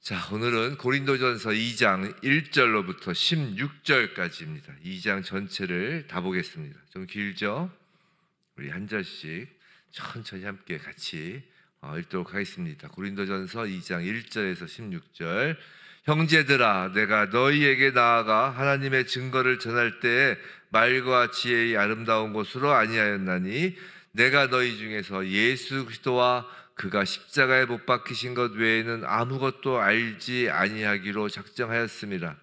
자, 오늘은 고린도전서 2장 1절로부터 16절까지입니다. 2장 전체를 다 보겠습니다. 좀 길죠? 우리 한 절씩 천천히 함께 같이 읽도록 하겠습니다. 고린도전서 2장 1절에서 16절. 형제들아, 내가 너희에게 나아가 하나님의 증거를 전할 때에 말과 지혜의 아름다운 것으로 아니하였나니 내가 너희 중에서 예수 그리스도와 그가 십자가에 못 박히신 것 외에는 아무것도 알지 아니하기로 작정하였습니다.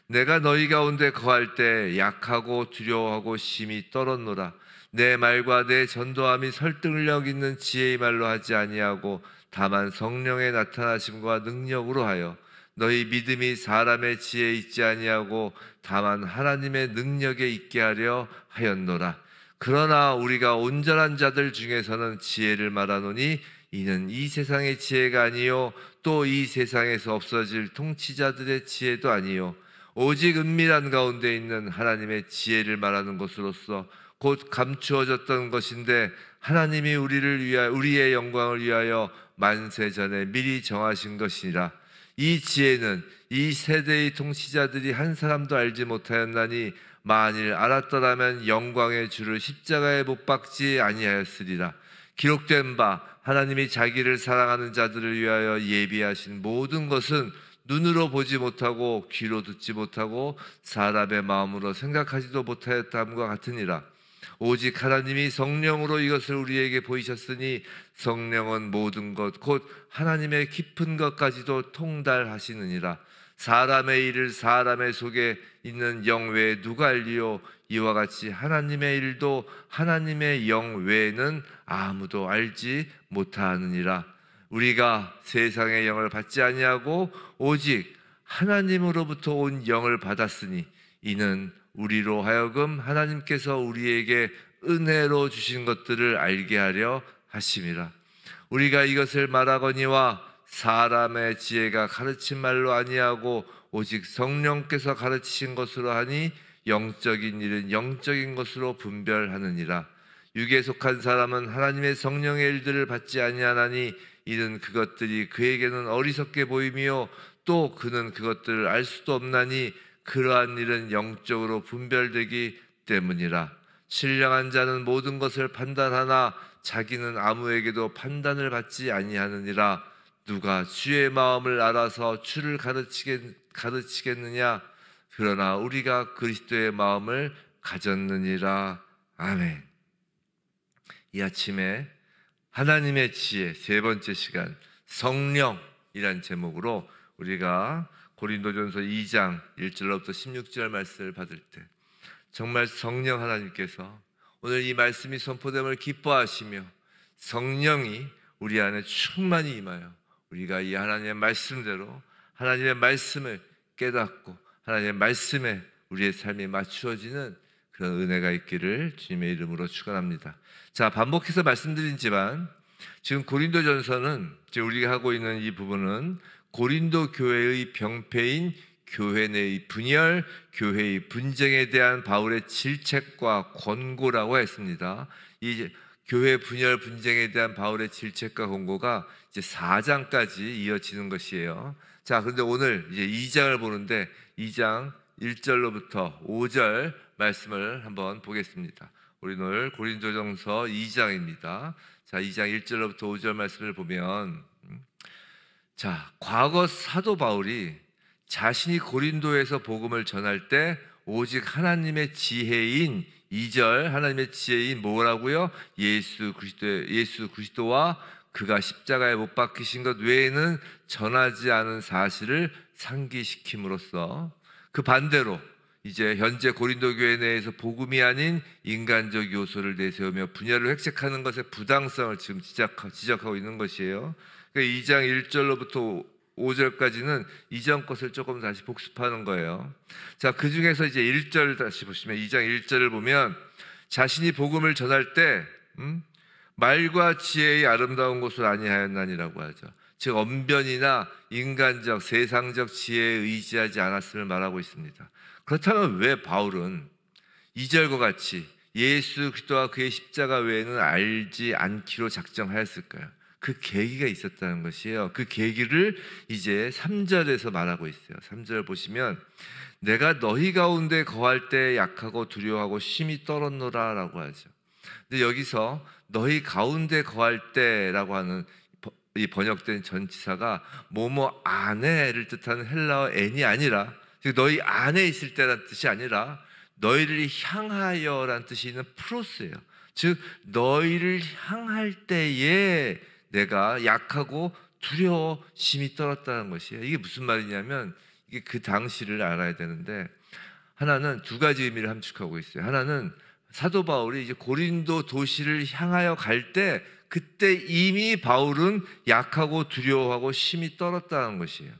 내가 너희 가운데 거할 때 약하고 두려워하고 심히 떨었노라. 내 말과 내 전도함이 설득력 있는 지혜의 말로 하지 아니하고 다만 성령의 나타나심과 능력으로 하여 너희 믿음이 사람의 지혜에 있지 아니하고 다만 하나님의 능력에 있게 하려 하였노라. 그러나 우리가 온전한 자들 중에서는 지혜를 말하노니 이는 이 세상의 지혜가 아니요 또 이 세상에서 없어질 통치자들의 지혜도 아니요 오직 은밀한 가운데 있는 하나님의 지혜를 말하는 것으로서 곧 감추어졌던 것인데 하나님이 우리의 영광을 위하여 만세 전에 미리 정하신 것이니라. 이 지혜는 이 세대의 통치자들이 한 사람도 알지 못하였나니 만일 알았더라면 영광의 주를 십자가에 못 박지 아니하였으리라. 기록된 바 하나님이 자기를 사랑하는 자들을 위하여 예비하신 모든 것은 눈으로 보지 못하고 귀로 듣지 못하고 사람의 마음으로 생각하지도 못하였다함과 같으니라. 오직 하나님이 성령으로 이것을 우리에게 보이셨으니 성령은 모든 것 곧 하나님의 깊은 것까지도 통달하시느니라. 사람의 일을 사람의 속에 있는 영 외에 누가 알리요? 이와 같이 하나님의 일도 하나님의 영 외에는 아무도 알지 못하느니라. 우리가 세상의 영을 받지 아니하고 오직 하나님으로부터 온 영을 받았으니 이는 우리로 하여금 하나님께서 우리에게 은혜로 주신 것들을 알게 하려 하심이라. 우리가 이것을 말하거니와 사람의 지혜가 가르친 말로 아니하고 오직 성령께서 가르치신 것으로 하니 영적인 일은 영적인 것으로 분별하느니라. 육에 속한 사람은 하나님의 성령의 일들을 받지 아니하나니 이는 그것들이 그에게는 어리석게 보이며 또 그는 그것들을 알 수도 없나니 그러한 일은 영적으로 분별되기 때문이라. 신령한 자는 모든 것을 판단하나 자기는 아무에게도 판단을 받지 아니하느니라. 누가 주의 마음을 알아서 주를 가르치겠느냐? 그러나 우리가 그리스도의 마음을 가졌느니라. 아멘. 이 아침에 하나님의 지혜 세 번째 시간 성령이란 제목으로 우리가 고린도전서 2장 1절로부터 16절 말씀을 받을 때 정말 성령 하나님께서 오늘 이 말씀이 선포됨을 기뻐하시며 성령이 우리 안에 충만히 임하여 우리가 이 하나님의 말씀대로 하나님의 말씀을 깨닫고 하나님의 말씀에 우리의 삶이 맞추어지는 그런 은혜가 있기를 주님의 이름으로 축원합니다. 자, 반복해서 말씀드리지만 지금 고린도전서는 지금 우리가 하고 있는 이 부분은 고린도 교회의 병폐인 교회 내의 분열, 교회의 분쟁에 대한 바울의 질책과 권고라고 했습니다. 이 교회 분열, 분쟁에 대한 바울의 질책과 권고가 이제 4장까지 이어지는 것이에요. 자, 그런데 오늘 이제 2장을 보는데 2장 1절로부터 5절 말씀을 한번 보겠습니다. 우리 오늘 고린도전서 2장입니다. 자, 2장 1절로부터 5절 말씀을 보면 자, 과거 사도 바울이 자신이 고린도에서 복음을 전할 때 오직 하나님의 지혜인 2절 하나님의 지혜인 뭐라고요? 예수 그리스도와 그가 십자가에 못 박히신 것 외에는 전하지 않은 사실을 상기시킴으로써 그 반대로 이제 현재 고린도 교회 내에서 복음이 아닌 인간적 요소를 내세우며 분열을 획책하는 것의 부당성을 지금 지적하고 있는 것이에요. 그러니까 2장 1절로부터 5절까지는 이전 것을 조금 다시 복습하는 거예요. 자, 그 중에서 이제 1절 다시 보시면 2장 1절을 보면 자신이 복음을 전할 때 말과 지혜의 아름다운 것을 아니하였나니라고 하죠. 즉 언변이나 인간적 세상적 지혜에 의지하지 않았음을 말하고 있습니다. 그렇다면 왜 바울은 2절과 같이 예수 그리스도와 그의 십자가 외에는 알지 않기로 작정하였을까요? 그 계기가 있었다는 것이에요. 그 계기를 이제 3절에서 말하고 있어요. 3절 보시면 내가 너희 가운데 거할 때 약하고 두려워하고 심히 떨었노라 라고 하죠. 근데 여기서 너희 가운데 거할 때라고 하는 이 번역된 전치사가 뭐뭐 안에를 뜻하는 헬라어 n이 아니라, 즉 너희 안에 있을 때란 뜻이 아니라 너희를 향하여란 뜻이 있는 프로스예요. 즉 너희를 향할 때에 내가 약하고 두려워 심히 떨었다는 것이에요. 이게 무슨 말이냐면 이게 그 당시를 알아야 되는데, 하나는 두 가지 의미를 함축하고 있어요. 하나는 사도 바울이 이제 고린도 도시를 향하여 갈 때 그때 이미 바울은 약하고 두려워하고 심히 떨었다는 것이에요.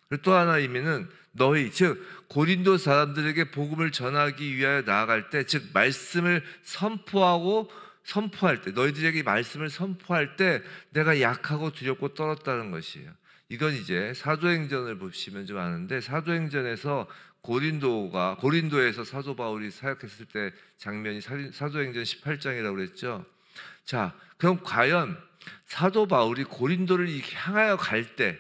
그리고 또 하나 의미는 너희, 즉 고린도 사람들에게 복음을 전하기 위하여 나아갈 때, 즉 말씀을 선포할 때, 너희들에게 말씀을 선포할 때 내가 약하고 두렵고 떨었다는 것이에요. 이건 이제 사도행전을 보시면 좀 아는데, 사도행전에서 고린도에서 사도 바울이 사역했을 때 장면이 사도행전 18장이라고 그랬죠. 자, 그럼 과연 사도 바울이 고린도를 향하여 갈 때,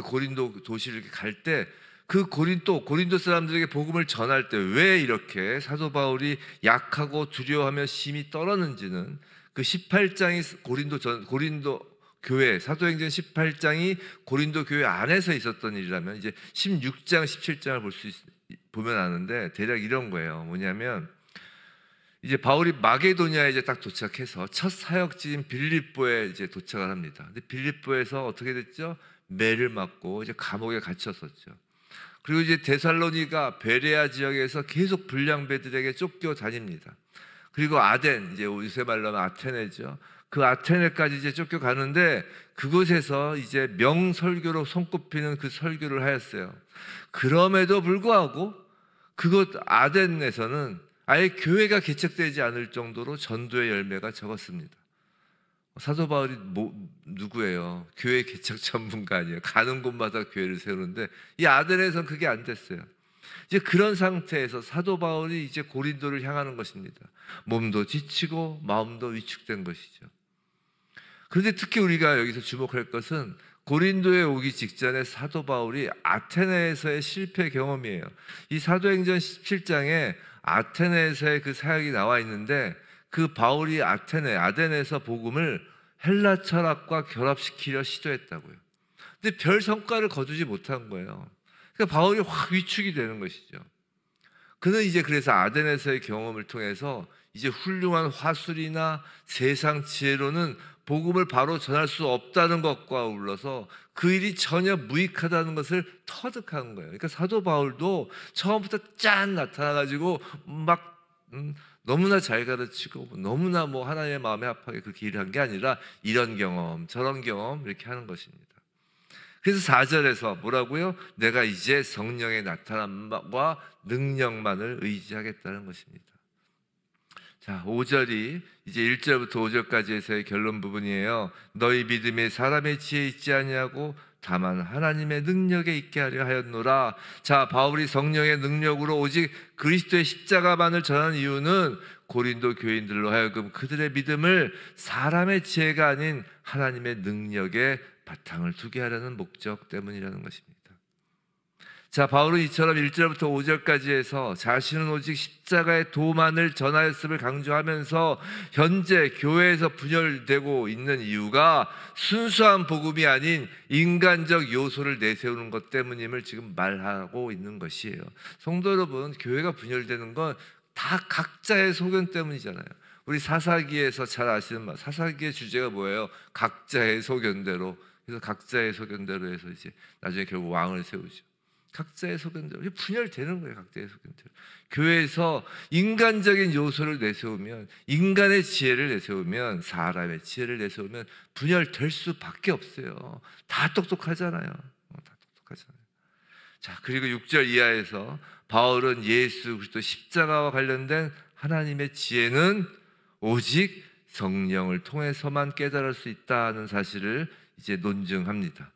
고린도 도시를 갈 때, 그 고린도 사람들에게 복음을 전할 때 왜 이렇게 사도 바울이 약하고 두려워하며 심히 떨었는지는, 그 18장이 고린도 교회, 사도행전 18장이 고린도 교회 안에서 있었던 일이라면 이제 16장, 17장을 보면 아는데, 대략 이런 거예요. 뭐냐면 이제 바울이 마게도니아에 이제 딱 도착해서 첫 사역지인 빌립보에 이제 도착을 합니다. 근데 빌립보에서 어떻게 됐죠? 매를 맞고 이제 감옥에 갇혔었죠. 그리고 이제 데살로니가 베레아 지역에서 계속 불량배들에게 쫓겨 다닙니다. 그리고 아덴, 이제 요새 말로 하면 아테네죠. 그 아테네까지 이제 쫓겨가는데, 그곳에서 이제 명설교로 손꼽히는 그 설교를 하였어요. 그럼에도 불구하고 그곳 아덴에서는 아예 교회가 개척되지 않을 정도로 전도의 열매가 적었습니다. 사도 바울이 누구예요? 교회 개척 전문가 아니에요. 가는 곳마다 교회를 세우는데 이 아덴에서는 그게 안 됐어요. 이제 그런 상태에서 사도 바울이 이제 고린도를 향하는 것입니다. 몸도 지치고 마음도 위축된 것이죠. 그런데 특히 우리가 여기서 주목할 것은 고린도에 오기 직전에 사도 바울이 아테네에서의 실패 경험이에요. 이 사도행전 17장에 아테네에서의 그 사역이 나와 있는데, 그 바울이 아덴에서 복음을 헬라 철학과 결합시키려 시도했다고요. 근데 별 성과를 거두지 못한 거예요. 그러니까 바울이 확 위축이 되는 것이죠. 그는 이제 그래서 아덴에서의 경험을 통해서 이제 훌륭한 화술이나 세상 지혜로는 복음을 바로 전할 수 없다는 것과 아울러서 그 일이 전혀 무익하다는 것을 터득한 거예요. 그러니까 사도 바울도 처음부터 짠 나타나가지고 막 너무나 잘 가르치고 너무나 하나님의 마음에 합하게 그렇게 일을 한 게 아니라 이런 경험 저런 경험 이렇게 하는 것입니다. 그래서 4절에서 뭐라고요? 내가 이제 성령의 나타남과 능력만을 의지하겠다는 것입니다. 자, 5절이 이제 1절부터 5절까지에서의 결론 부분이에요. 너희 믿음에 사람의 지혜 있지 아니하고 다만 하나님의 능력에 있게 하려 하였노라. 자, 바울이 성령의 능력으로 오직 그리스도의 십자가만을 전하는 이유는 고린도 교인들로 하여금 그들의 믿음을 사람의 지혜가 아닌 하나님의 능력에 바탕을 두게 하려는 목적 때문이라는 것입니다. 자, 바울은 이처럼 1절부터 5절까지 해서 자신은 오직 십자가의 도만을 전하였음을 강조하면서 현재 교회에서 분열되고 있는 이유가 순수한 복음이 아닌 인간적 요소를 내세우는 것 때문임을 지금 말하고 있는 것이에요. 성도 여러분, 교회가 분열되는 건 다 각자의 소견 때문이잖아요. 우리 사사기에서 잘 아시는 말, 사사기의 주제가 뭐예요? 각자의 소견대로. 그래서 각자의 소견대로 해서 이제 나중에 결국 왕을 세우죠. 각자의 소견대로 분열되는 거예요. 각자의 소견대로. 교회에서 인간적인 요소를 내세우면, 인간의 지혜를 내세우면, 사람의 지혜를 내세우면 분열될 수밖에 없어요. 다 똑똑하잖아요. 다 똑똑하잖아요. 자, 그리고 6절 이하에서 바울은 예수 그리스도 십자가와 관련된 하나님의 지혜는 오직 성령을 통해서만 깨달을 수 있다는 사실을 이제 논증합니다.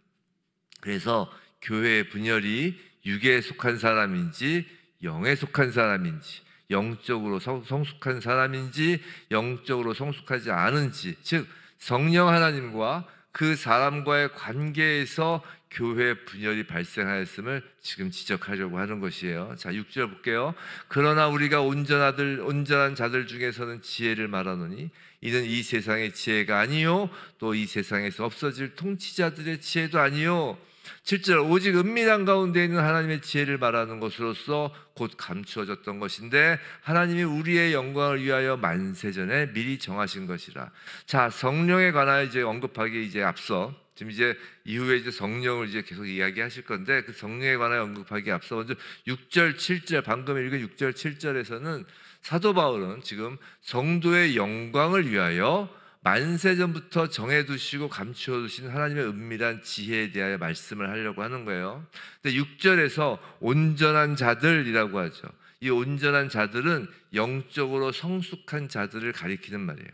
그래서 교회의 분열이 육에 속한 사람인지 영에 속한 사람인지, 영적으로 성숙한 사람인지 영적으로 성숙하지 않은지, 즉 성령 하나님과 그 사람과의 관계에서 교회 분열이 발생하였음을 지금 지적하려고 하는 것이에요. 자, 6절 볼게요. 그러나 우리가 온전한 자들 중에서는 지혜를 말하노니 이는 이 세상의 지혜가 아니요 또 이 세상에서 없어질 통치자들의 지혜도 아니요. 7절 오직 은밀한 가운데 있는 하나님의 지혜를 말하는 것으로서 곧 감추어졌던 것인데 하나님이 우리의 영광을 위하여 만세전에 미리 정하신 것이라. 자, 성령에 관하여 이제 언급하기 이제 앞서 지금 이제 이후에 이제 성령을 이제 계속 이야기하실 건데 그 성령에 관하여 언급하기 앞서 먼저 6절 7절 방금 읽은 6절 7절에서는 사도 바울은 지금 성도의 영광을 위하여 만세전부터 정해두시고 감추어두신 하나님의 은밀한 지혜에 대하여 말씀을 하려고 하는 거예요. 근데 6절에서 온전한 자들이라고 하죠. 이 온전한 자들은 영적으로 성숙한 자들을 가리키는 말이에요.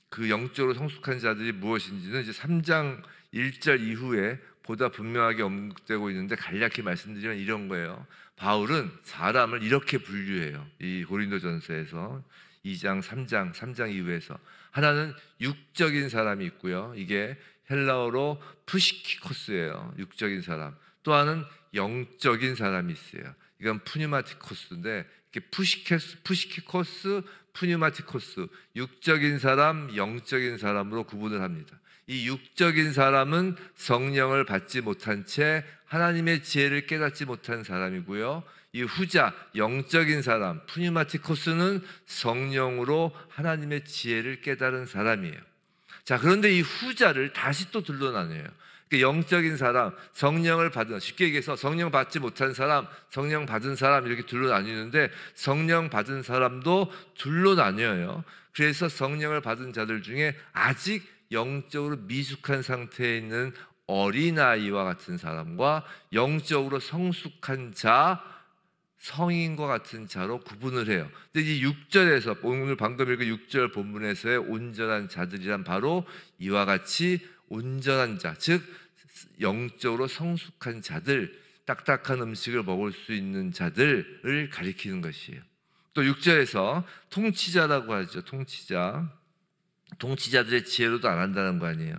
그 영적으로 성숙한 자들이 무엇인지는 이제 3장 1절 이후에 보다 분명하게 언급되고 있는데 간략히 말씀드리면 이런 거예요. 바울은 사람을 이렇게 분류해요. 이 고린도전서에서 2장, 3장 이후에서 하나는 육적인 사람이 있고요. 이게 헬라어로 푸시키코스예요. 육적인 사람. 또 하나는 영적인 사람이 있어요. 이건 푸뉴마티코스인데 이렇게 푸시키코스, 푸뉴마티코스, 육적인 사람, 영적인 사람으로 구분을 합니다. 이 육적인 사람은 성령을 받지 못한 채 하나님의 지혜를 깨닫지 못한 사람이고요. 이 후자 영적인 사람 푸뉴마티코스는 성령으로 하나님의 지혜를 깨달은 사람이에요. 자, 그런데 이 후자를 다시 또 둘로 나뉘어요. 그러니까 영적인 사람, 성령을 받은, 쉽게 얘기해서 성령 받지 못한 사람, 성령 받은 사람 이렇게 둘로 나뉘는데 성령 받은 사람도 둘로 나뉘어요. 그래서 성령을 받은 자들 중에 아직 영적으로 미숙한 상태에 있는 어린아이와 같은 사람과 영적으로 성숙한 자, 성인과 같은 자로 구분을 해요. 근데 이 6절에서 오늘 방금 읽은 6절 본문에서의 온전한 자들이란 바로 이와 같이 온전한 자, 즉 영적으로 성숙한 자들, 딱딱한 음식을 먹을 수 있는 자들을 가리키는 것이에요. 또 6절에서 통치자라고 하죠. 통치자들의 지혜로도 안 한다는 거 아니에요.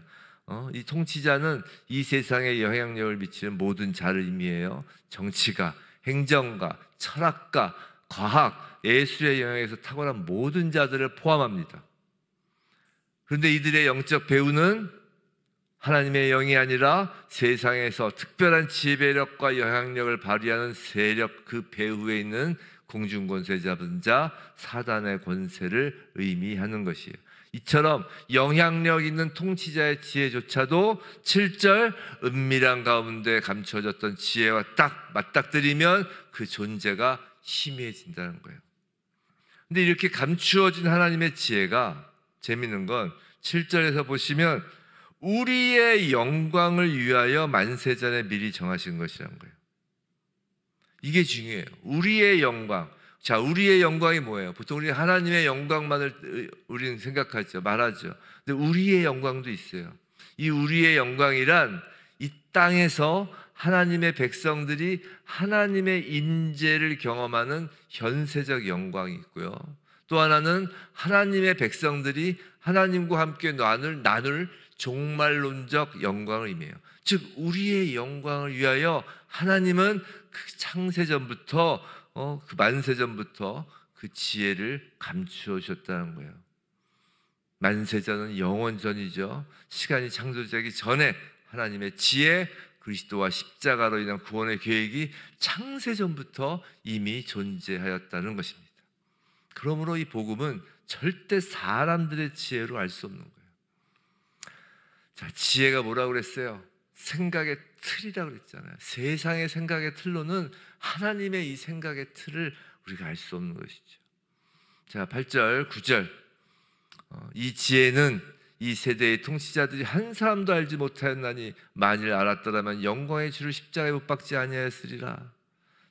이 통치자는 이 세상에 영향력을 미치는 모든 자를 의미해요. 정치가, 행정가, 철학가, 과학, 예술의 영역에서 탁월한 모든 자들을 포함합니다. 그런데 이들의 영적 배후는 하나님의 영이 아니라 세상에서 특별한 지배력과 영향력을 발휘하는 세력 그 배후에 있는 공중권세 잡은 자 사단의 권세를 의미하는 것이에요. 이처럼 영향력 있는 통치자의 지혜조차도 7절 은밀한 가운데 감춰졌던 지혜와 딱 맞닥뜨리면 그 존재가 희미해진다는 거예요. 근데 이렇게 감추어진 하나님의 지혜가 재밌는 건 7절에서 보시면 우리의 영광을 위하여 만세전에 미리 정하신 것이라는 거예요. 이게 중요해요. 우리의 영광. 자, 우리의 영광이 뭐예요? 보통 우리 하나님의 영광만을 우리는 생각하죠. 말하죠. 근데 우리의 영광도 있어요. 이 우리의 영광이란 이 땅에서 하나님의 백성들이 하나님의 임재를 경험하는 현세적 영광이 있고요. 또 하나는 하나님의 백성들이 하나님과 함께 나눌 종말론적 영광을 의미해요. 즉 우리의 영광을 위하여 하나님은 그 창세전부터 그 만세전부터 그 지혜를 감추어 주셨다는 거예요. 만세전은 영원전이죠. 시간이 창조되기 전에 하나님의 지혜, 그리스도와 십자가로 인한 구원의 계획이 창세전부터 이미 존재하였다는 것입니다. 그러므로 이 복음은 절대 사람들의 지혜로 알 수 없는 거예요. 자, 지혜가 뭐라고 그랬어요? 생각의 틀이라고 그랬잖아요. 세상의 생각의 틀로는 하나님의 이 생각의 틀을 우리가 알 수 없는 것이죠. 자, 8절, 9절. 이 지혜는 이 세대의 통치자들이 한 사람도 알지 못하였나니 만일 알았더라면 영광의 주를 십자가에 못 박지 아니하였으리라.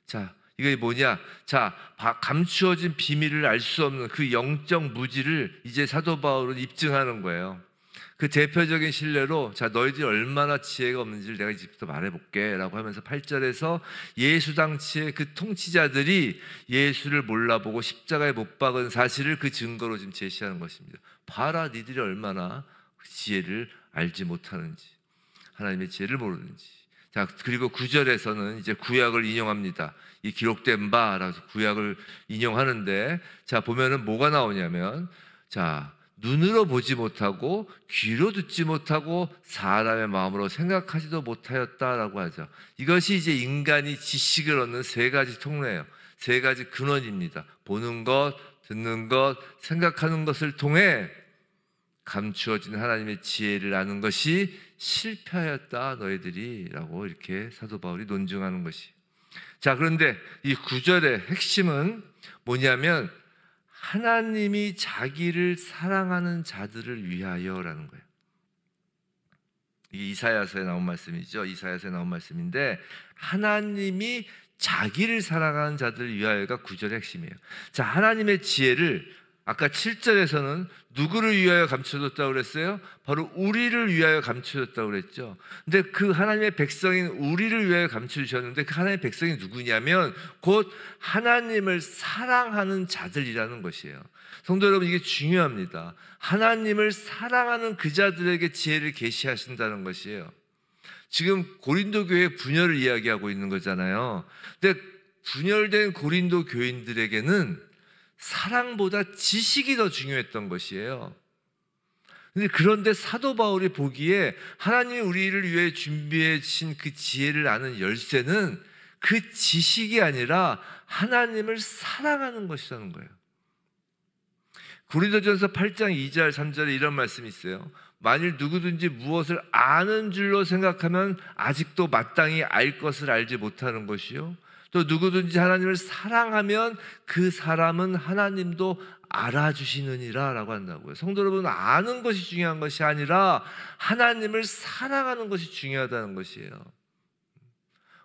자, 이게 뭐냐? 자, 감추어진 비밀을 알 수 없는 그 영적 무지를 이제 사도 바울은 입증하는 거예요. 그 대표적인 신뢰로 자, 너희들이 얼마나 지혜가 없는지를 내가 이제부터 말해볼게 라고 하면서 8절에서 예수 당시의 그 통치자들이 예수를 몰라보고 십자가에 못 박은 사실을 그 증거로 지금 제시하는 것입니다. 봐라, 니들이 얼마나 그 지혜를 알지 못하는지, 하나님의 지혜를 모르는지. 자, 그리고 9절에서는 이제 구약을 인용합니다. 이 기록된 바라서 구약을 인용하는데, 자, 보면은 뭐가 나오냐면, 자, 눈으로 보지 못하고 귀로 듣지 못하고 사람의 마음으로 생각하지도 못하였다라고 하죠. 이것이 이제 인간이 지식을 얻는 세 가지 통로예요. 세 가지 근원입니다. 보는 것, 듣는 것, 생각하는 것을 통해 감추어진 하나님의 지혜를 아는 것이 실패하였다 너희들이 라고 이렇게 사도 바울이 논증하는 것이. 자, 그런데 이 9절의 핵심은 뭐냐면 하나님이 자기를 사랑하는 자들을 위하여라는 거예요. 이게 이사야서에 나온 말씀이죠. 이사야서에 나온 말씀인데 하나님이 자기를 사랑하는 자들을 위하여가 9절의 핵심이에요. 자, 하나님의 지혜를 아까 7절에서는 누구를 위하여 감춰줬다고 그랬어요? 바로 우리를 위하여 감춰줬다고 그랬죠. 근데 그 하나님의 백성인 우리를 위하여 감춰주셨는데 그 하나님의 백성이 누구냐면 곧 하나님을 사랑하는 자들이라는 것이에요. 성도 여러분, 이게 중요합니다. 하나님을 사랑하는 그 자들에게 지혜를 계시하신다는 것이에요. 지금 고린도 교회 분열을 이야기하고 있는 거잖아요. 근데 분열된 고린도 교인들에게는 사랑보다 지식이 더 중요했던 것이에요. 그런데 사도 바울이 보기에 하나님이 우리를 위해 준비해 주신 그 지혜를 아는 열쇠는 그 지식이 아니라 하나님을 사랑하는 것이라는 거예요. 고린도전서 8장 2절 3절에 이런 말씀이 있어요. 만일 누구든지 무엇을 아는 줄로 생각하면 아직도 마땅히 알 것을 알지 못하는 것이요, 또 누구든지 하나님을 사랑하면 그 사람은 하나님도 알아주시느니라 라고 한다고요. 성도 여러분, 아는 것이 중요한 것이 아니라 하나님을 사랑하는 것이 중요하다는 것이에요.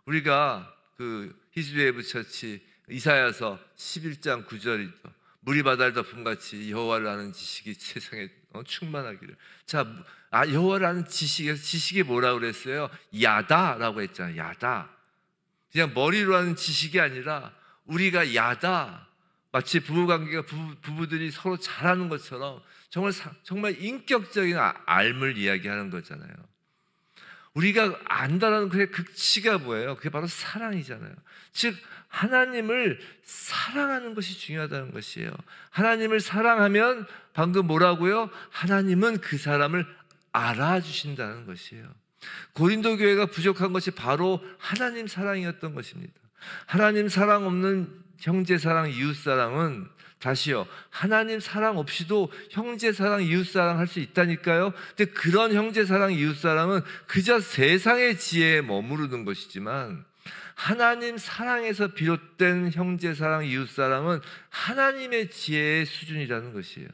우리가 그 히스비에브 처치 이사야서 11장 9절이죠. 물이 바다를 덮음같이 여호와를 아는 지식이 세상에 충만하기를. 자, 여호와를 아는 지식에서 지식이 뭐라고 그랬어요? 야다라고 했잖아요. 야다. 그냥 머리로 하는 지식이 아니라 우리가 야다. 마치 부부관계가 부부들이 서로 잘하는 것처럼 정말 인격적인 알을 이야기하는 거잖아요. 우리가 안다라는 그의 극치가 뭐예요? 그게 바로 사랑이잖아요. 즉 하나님을 사랑하는 것이 중요하다는 것이에요. 하나님을 사랑하면 방금 뭐라고요? 하나님은 그 사람을 알아주신다는 것이에요. 고린도 교회가 부족한 것이 바로 하나님 사랑이었던 것입니다. 하나님 사랑 없는 형제 사랑, 이웃 사랑은, 다시요, 하나님 사랑 없이도 형제 사랑, 이웃 사랑 할 수 있다니까요. 근데 그런 형제 사랑, 이웃 사랑은 그저 세상의 지혜에 머무르는 것이지만 하나님 사랑에서 비롯된 형제 사랑, 이웃 사랑은 하나님의 지혜의 수준이라는 것이에요.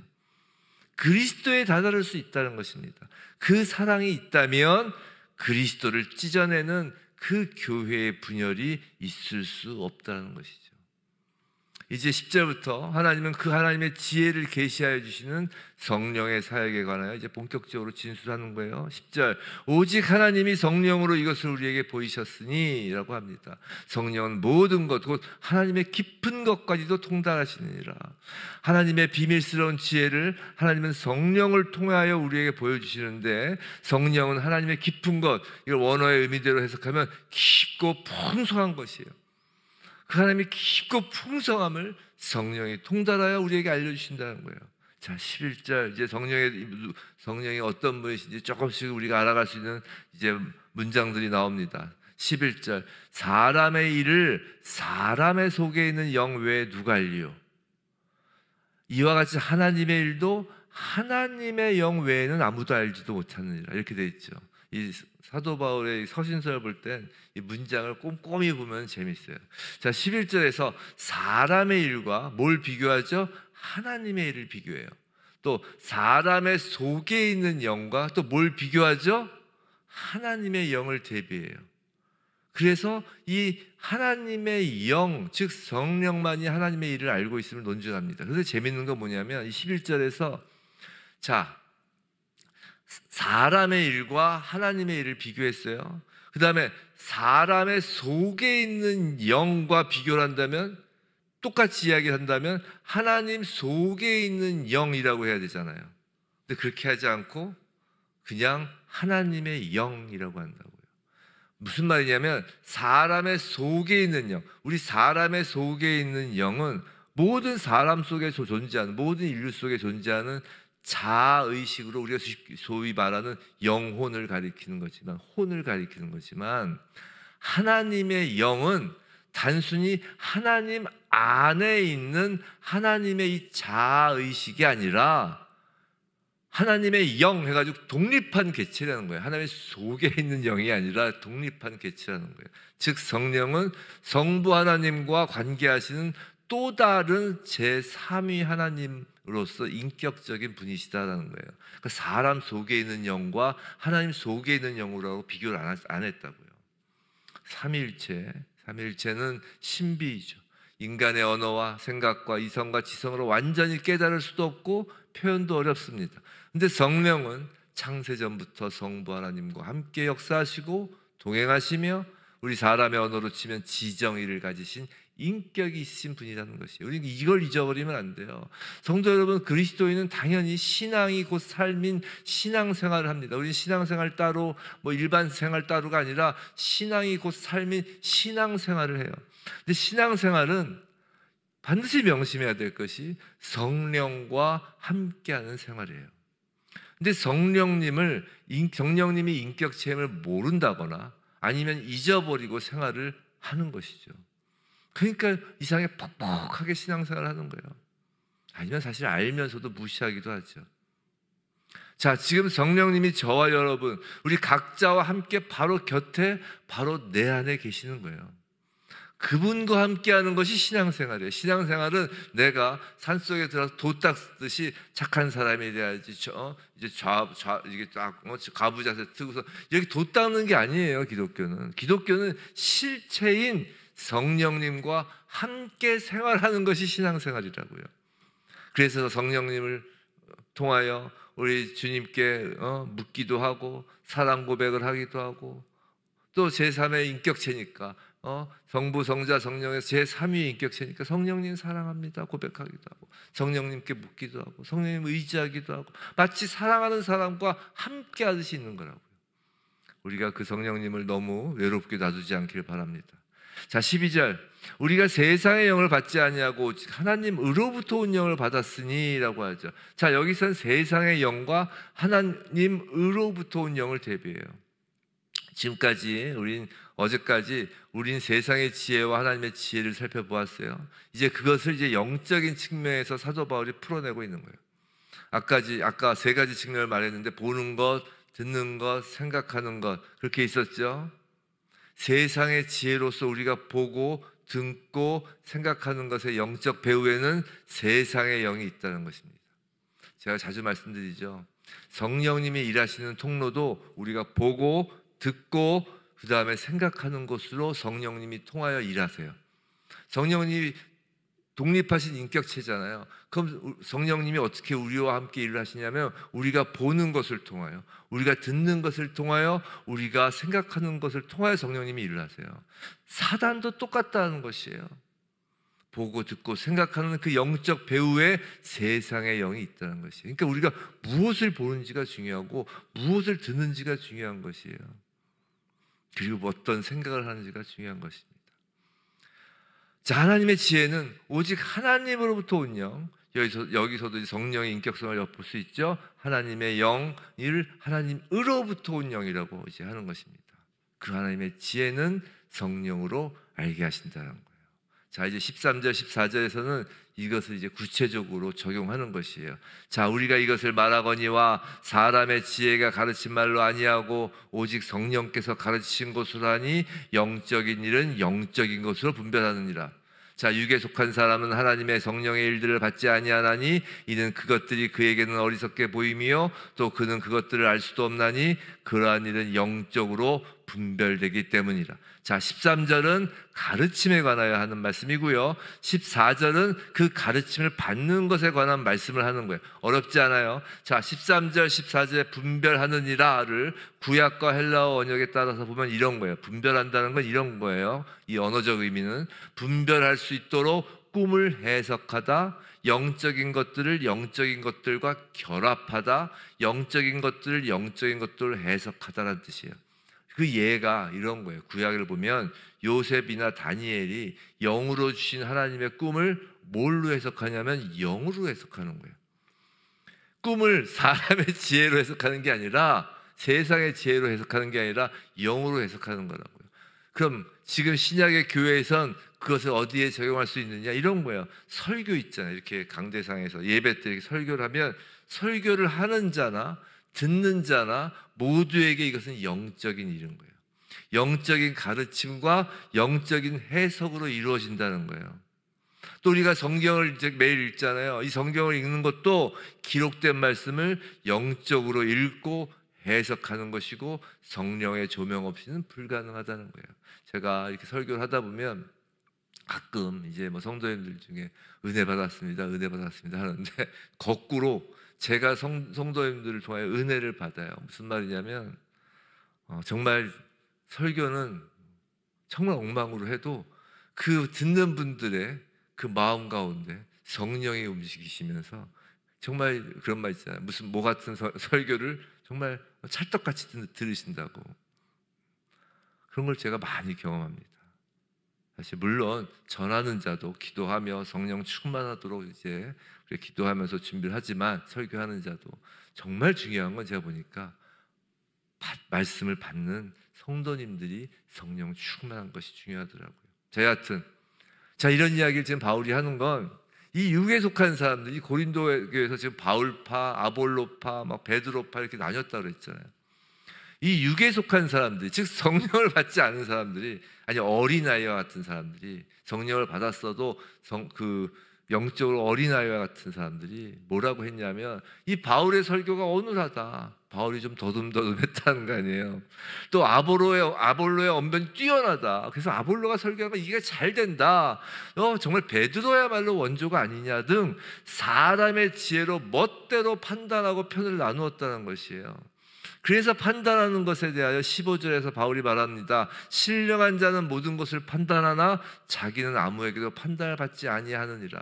그리스도에 다다를 수 있다는 것입니다. 그 사랑이 있다면 그리스도를 찢어내는 그 교회의 분열이 있을 수 없다는 것이죠. 이제 10절부터 하나님은 그 하나님의 지혜를 계시하여 주시는 성령의 사역에 관하여 이제 본격적으로 진술하는 거예요. 10절, 오직 하나님이 성령으로 이것을 우리에게 보이셨으니 라고 합니다. 성령은 모든 것, 곧 하나님의 깊은 것까지도 통달하시느니라. 하나님의 비밀스러운 지혜를 하나님은 성령을 통하여 우리에게 보여주시는데, 성령은 하나님의 깊은 것, 이걸 원어의 의미대로 해석하면 깊고 풍성한 것이에요. 그 하나님의 깊고 풍성함을 성령이 통달하여 우리에게 알려주신다는 거예요. 자, 11절, 이제 성령이 어떤 분이신지 조금씩 우리가 알아갈 수 있는 이제 문장들이 나옵니다. 11절, 사람의 일을 사람의 속에 있는 영 외에 누가 알리요? 이와 같이 하나님의 일도 하나님의 영 외에는 아무도 알지도 못하느니라. 이렇게 돼 있죠. 이 사도 바울의 서신서를 볼 땐 이 문장을 꼼꼼히 보면 재밌어요. 자, 11절에서 사람의 일과 뭘 비교하죠? 하나님의 일을 비교해요. 또 사람의 속에 있는 영과 또 뭘 비교하죠? 하나님의 영을 대비해요. 그래서 이 하나님의 영, 즉 성령만이 하나님의 일을 알고 있음을 논증합니다. 그래서 재밌는 건 뭐냐면 이 11절에서 자, 사람의 일과 하나님의 일을 비교했어요. 그 다음에 사람의 속에 있는 영과 비교를 한다면, 똑같이 이야기를 한다면 하나님 속에 있는 영이라고 해야 되잖아요. 근데 그렇게 하지 않고 그냥 하나님의 영이라고 한다고요. 무슨 말이냐면 사람의 속에 있는 영, 우리 사람의 속에 있는 영은 모든 사람 속에 존재하는, 모든 인류 속에 존재하는 자의식으로 우리가 소위 말하는 영혼을 가리키는 거지만, 혼을 가리키는 거지만, 하나님의 영은 단순히 하나님 안에 있는 하나님의 이 자의식이 아니라 하나님의 영 해가지고 독립한 개체라는 거예요. 하나님의 속에 있는 영이 아니라 독립한 개체라는 거예요. 즉 성령은 성부 하나님과 관계하시는 또 다른 제3위 하나님으로서 인격적인 분이시다라는 거예요. 그러니까 사람 속에 있는 영과 하나님 속에 있는 영으로 비교를 안 했다고요. 삼위일체는 신비이죠. 인간의 언어와 생각과 이성과 지성으로 완전히 깨달을 수도 없고 표현도 어렵습니다. 근데 성령은 창세전부터 성부 하나님과 함께 역사하시고 동행하시며 우리 사람의 언어로 치면 지정의를 가지신 인격이 있으신 분이라는 것이에요. 우리는 이걸 잊어버리면 안 돼요. 성도 여러분, 그리스도인은 당연히 신앙이 곧 삶인 신앙생활을 합니다. 우리는 신앙생활 따로 뭐 일반 생활 따로가 아니라 신앙이 곧 삶인 신앙생활을 해요. 근데 신앙생활은 반드시 명심해야 될 것이 성령과 함께하는 생활이에요. 근데 성령님이 인격 체험을 모른다거나 아니면 잊어버리고 생활을 하는 것이죠. 그러니까 이상하게 퍽퍽하게 신앙생활을 하는 거예요. 아니면 사실 알면서도 무시하기도 하죠. 자, 지금 성령님이 저와 여러분, 우리 각자와 함께 바로 곁에, 바로 내 안에 계시는 거예요. 그분과 함께하는 것이 신앙생활이에요. 신앙생활은 내가 산속에 들어서 돛 닦듯이 착한 사람이 돼야지, 이제 이게 딱 가부좌세 트고서 이렇게 돛 닦는 게 아니에요. 기독교는 실체인 성령님과 함께 생활하는 것이 신앙생활이라고요. 그래서 성령님을 통하여 우리 주님께 묻기도 하고 사랑 고백을 하기도 하고 또 제3의 인격체니까 성부, 성자, 성령의 제3위 인격체니까 성령님 사랑합니다 고백하기도 하고 성령님께 묻기도 하고 성령님 의지하기도 하고 마치 사랑하는 사람과 함께 하듯이 있는 거라고요. 우리가 그 성령님을 너무 외롭게 놔두지 않길 바랍니다. 자, 12절, 우리가 세상의 영을 받지 아니하고 오직 하나님으로부터 온 영을 받았으니 라고 하죠. 자, 여기선 세상의 영과 하나님으로부터 온 영을 대비해요. 지금까지 어제까지 우린 세상의 지혜와 하나님의 지혜를 살펴보았어요. 이제 그것을 이제 영적인 측면에서 사도 바울이 풀어내고 있는 거예요. 아까 세 가지 측면을 말했는데 보는 것, 듣는 것, 생각하는 것 그렇게 있었죠. 세상의 지혜로서 우리가 보고 듣고 생각하는 것의 영적 배후에는 세상의 영이 있다는 것입니다. 제가 자주 말씀드리죠. 성령님이 일하시는 통로도 우리가 보고 듣고 그 다음에 생각하는 것으로 성령님이 통하여 일하세요. 성령님이 독립하신 인격체잖아요. 그럼 성령님이 어떻게 우리와 함께 일을 하시냐면 우리가 보는 것을 통하여, 우리가 듣는 것을 통하여, 우리가 생각하는 것을 통하여 성령님이 일을 하세요. 사단도 똑같다는 것이에요. 보고 듣고 생각하는 그 영적 배후에 세상의 영이 있다는 것이에요. 그러니까 우리가 무엇을 보는지가 중요하고 무엇을 듣는지가 중요한 것이에요. 그리고 어떤 생각을 하는지가 중요한 것입니다. 자, 하나님의 지혜는 오직 하나님으로부터 온 영, 여기서도 성령의 인격성을 엿볼 수 있죠. 하나님의 영을 하나님으로부터 온 영이라고 이제 하는 것입니다. 그 하나님의 지혜는 성령으로 알게 하신다는 거예요. 자, 이제 13절, 14절에서는 이것을 이제 구체적으로 적용하는 것이에요. 자, 우리가 이것을 말하거니와 사람의 지혜가 가르친 말로 아니하고 오직 성령께서 가르치신 것으로 하니 영적인 일은 영적인 것으로 분별하느니라. 자, 육에 속한 사람은 하나님의 성령의 일들을 받지 아니하나니 이는 그것들이 그에게는 어리석게 보임이요 또 그는 그것들을 알 수도 없나니 그러한 일은 영적으로 분별되기 때문이라. 자, 13절은 가르침에 관하여 하는 말씀이고요. 14절은 그 가르침을 받는 것에 관한 말씀을 하는 거예요. 어렵지 않아요. 자, 13절, 14절에 분별하느니라를 구약과 헬라어 원역에 따라서 보면 이런 거예요. 분별한다는 건 이런 거예요. 이 언어적 의미는 분별할 수 있도록 꿈을 해석하다, 영적인 것들을 영적인 것들과 결합하다, 영적인 것들을 영적인 것들을 해석하다라는 뜻이에요. 그 예가 이런 거예요. 구약을 보면 요셉이나 다니엘이 영으로 주신 하나님의 꿈을 뭘로 해석하냐면 영으로 해석하는 거예요. 꿈을 사람의 지혜로 해석하는 게 아니라, 세상의 지혜로 해석하는 게 아니라 영으로 해석하는 거라고요. 그럼 지금 신약의 교회에선 그것을 어디에 적용할 수 있느냐, 이런 거예요. 설교 있잖아요. 이렇게 강대상에서 예배 때 이렇게 설교를 하면 설교를 하는 자나 듣는 자나 모두에게 이것은 영적인 일인 거예요. 영적인 가르침과 영적인 해석으로 이루어진다는 거예요. 또 우리가 성경을 이제 매일 읽잖아요. 이 성경을 읽는 것도 기록된 말씀을 영적으로 읽고 해석하는 것이고 성령의 조명 없이는 불가능하다는 거예요. 제가 이렇게 설교를 하다 보면 가끔 이제 뭐 성도님들 중에 은혜 받았습니다, 은혜 받았습니다 하는데 거꾸로 제가 성도님들을 통해 은혜를 받아요. 무슨 말이냐면 정말 설교는 정말 엉망으로 해도 그 듣는 분들의 그 마음 가운데 성령이 움직이시면서 정말 그런 말 있잖아요. 무슨 뭐 같은 설교를 정말 찰떡같이 들으신다고. 그런 걸 제가 많이 경험합니다. 사실 물론 전하는 자도 기도하며 성령 충만하도록 이제 기도하면서 준비를 하지만 설교하는 자도 정말 중요한 건 제가 보니까 말씀을 받는 성도님들이 성령 충만한 것이 중요하더라고요. 자, 이런 이야기를 지금 바울이 하는 건 이 육에 속한 사람들이 고린도 교회에서 지금 바울파, 아볼로파, 막 베드로파 이렇게 나뉘었다고 그랬잖아요. 이 육에 속한 사람들이, 즉 성령을 받지 않은 사람들이, 아니 어린아이와 같은 사람들이, 성령을 받았어도 영적으로 어린아이와 같은 사람들이 뭐라고 했냐면 이 바울의 설교가 어눌하다, 바울이 좀 더듬더듬했다는 거 아니에요. 또 아볼로의 언변이 뛰어나다, 그래서 아볼로가 설교하면 이게 잘 된다, 정말 베드로야말로 원조가 아니냐 등 사람의 지혜로 멋대로 판단하고 편을 나누었다는 것이에요. 그래서 판단하는 것에 대하여 15절에서 바울이 말합니다. 신령한 자는 모든 것을 판단하나 자기는 아무에게도 판단을 받지 아니하느니라.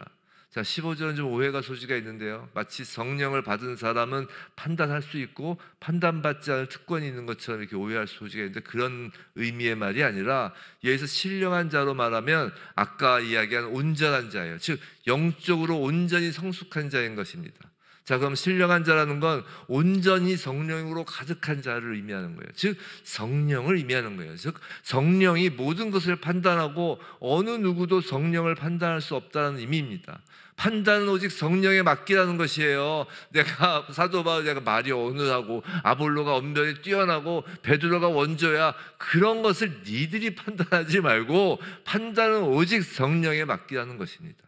자, 15절은 좀 오해가 소지가 있는데요. 마치 성령을 받은 사람은 판단할 수 있고 판단받지 않을 특권이 있는 것처럼 이렇게 오해할 소지가 있는데, 그런 의미의 말이 아니라 여기서 신령한 자로 말하면 아까 이야기한 온전한 자예요. 즉 영적으로 온전히 성숙한 자인 것입니다. 자, 그럼 신령한 자라는 건 온전히 성령으로 가득한 자를 의미하는 거예요. 즉 성령을 의미하는 거예요. 즉 성령이 모든 것을 판단하고 어느 누구도 성령을 판단할 수 없다는 의미입니다. 판단은 오직 성령에 맡기라는 것이에요. 내가 사도 바울, 내가 말이 어눌하고 아볼로가 언변이 뛰어나고 베드로가 원조야, 그런 것을 니들이 판단하지 말고 판단은 오직 성령에 맡기라는 것입니다.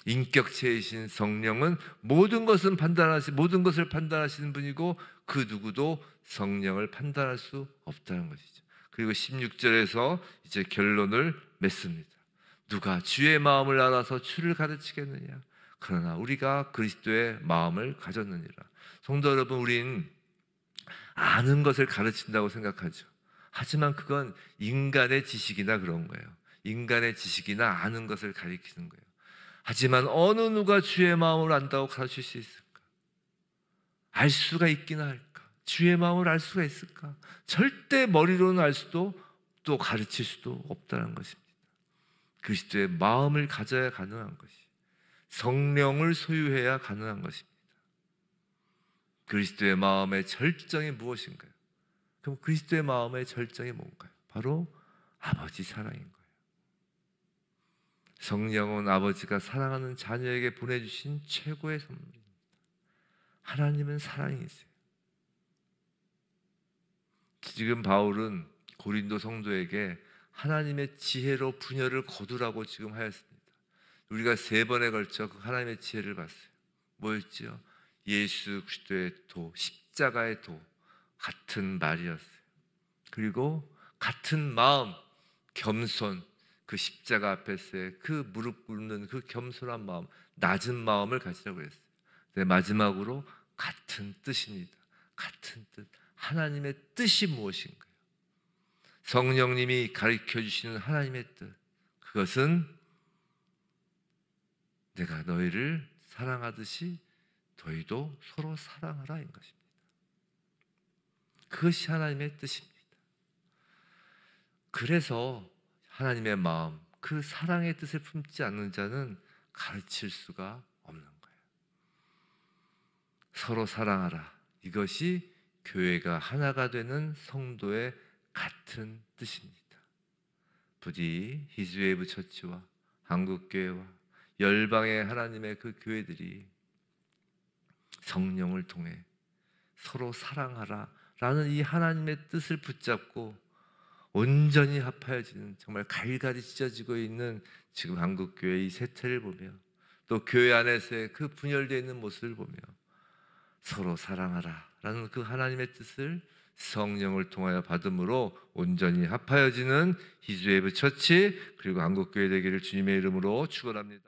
인격체이신 성령은 모든 것을 판단하시는 분이고 그 누구도 성령을 판단할 수 없다는 것이죠. 그리고 16절에서 이제 결론을 맺습니다. 누가 주의 마음을 알아서 주를 가르치겠느냐? 그러나 우리가 그리스도의 마음을 가졌느니라. 성도 여러분, 우린 아는 것을 가르친다고 생각하죠. 하지만 그건 인간의 지식이나 그런 거예요. 인간의 지식이나 아는 것을 가리키는 거예요. 하지만 어느 누가 주의 마음을 안다고 가르칠 수 있을까? 알 수가 있기나 할까? 주의 마음을 알 수가 있을까? 절대 머리로는 알 수도 또 가르칠 수도 없다는 것입니다. 그리스도의 마음을 가져야 가능한 것이, 성령을 소유해야 가능한 것입니다. 그리스도의 마음의 절정이 무엇인가요? 그럼 그리스도의 마음의 절정이 뭔가요? 바로 아버지 사랑인 거예요. 성령은 아버지가 사랑하는 자녀에게 보내주신 최고의 선물입니다. 하나님은 사랑이세요. 지금 바울은 고린도 성도에게 하나님의 지혜로 분열을 거두라고 지금 하였습니다. 우리가 3번에 걸쳐 그 하나님의 지혜를 봤어요. 뭐였지요? 예수 그리스도의 도, 십자가의 도, 같은 말이었어요. 그리고 같은 마음, 겸손, 그 십자가 앞에서의 그 무릎 꿇는 그 겸손한 마음, 낮은 마음을 가지라고 했어요. 네, 마지막으로 같은 뜻입니다. 같은 뜻. 하나님의 뜻이 무엇인가요? 성령님이 가르쳐 주시는 하나님의 뜻. 그것은 내가 너희를 사랑하듯이 너희도 서로 사랑하라인 것입니다. 그것이 하나님의 뜻입니다. 그래서 하나님의 마음, 그 사랑의 뜻을 품지 않는 자는 가르칠 수가 없는 거예요. 서로 사랑하라. 이것이 교회가 하나가 되는 성도의 같은 뜻입니다. 부디 히즈웨이브 처치와 한국교회와 열방의 하나님의 그 교회들이 성령을 통해 서로 사랑하라 라는 이 하나님의 뜻을 붙잡고 온전히 합하여지는, 정말 갈갈이 찢어지고 있는 지금 한국교회의 이 세태를 보며, 또 교회 안에서의 그 분열되어 있는 모습을 보며 서로 사랑하라 라는 그 하나님의 뜻을 성령을 통하여 받음으로 온전히 합하여지는 히즈웨이브 처치, 그리고 한국교회 되기를 주님의 이름으로 축원합니다.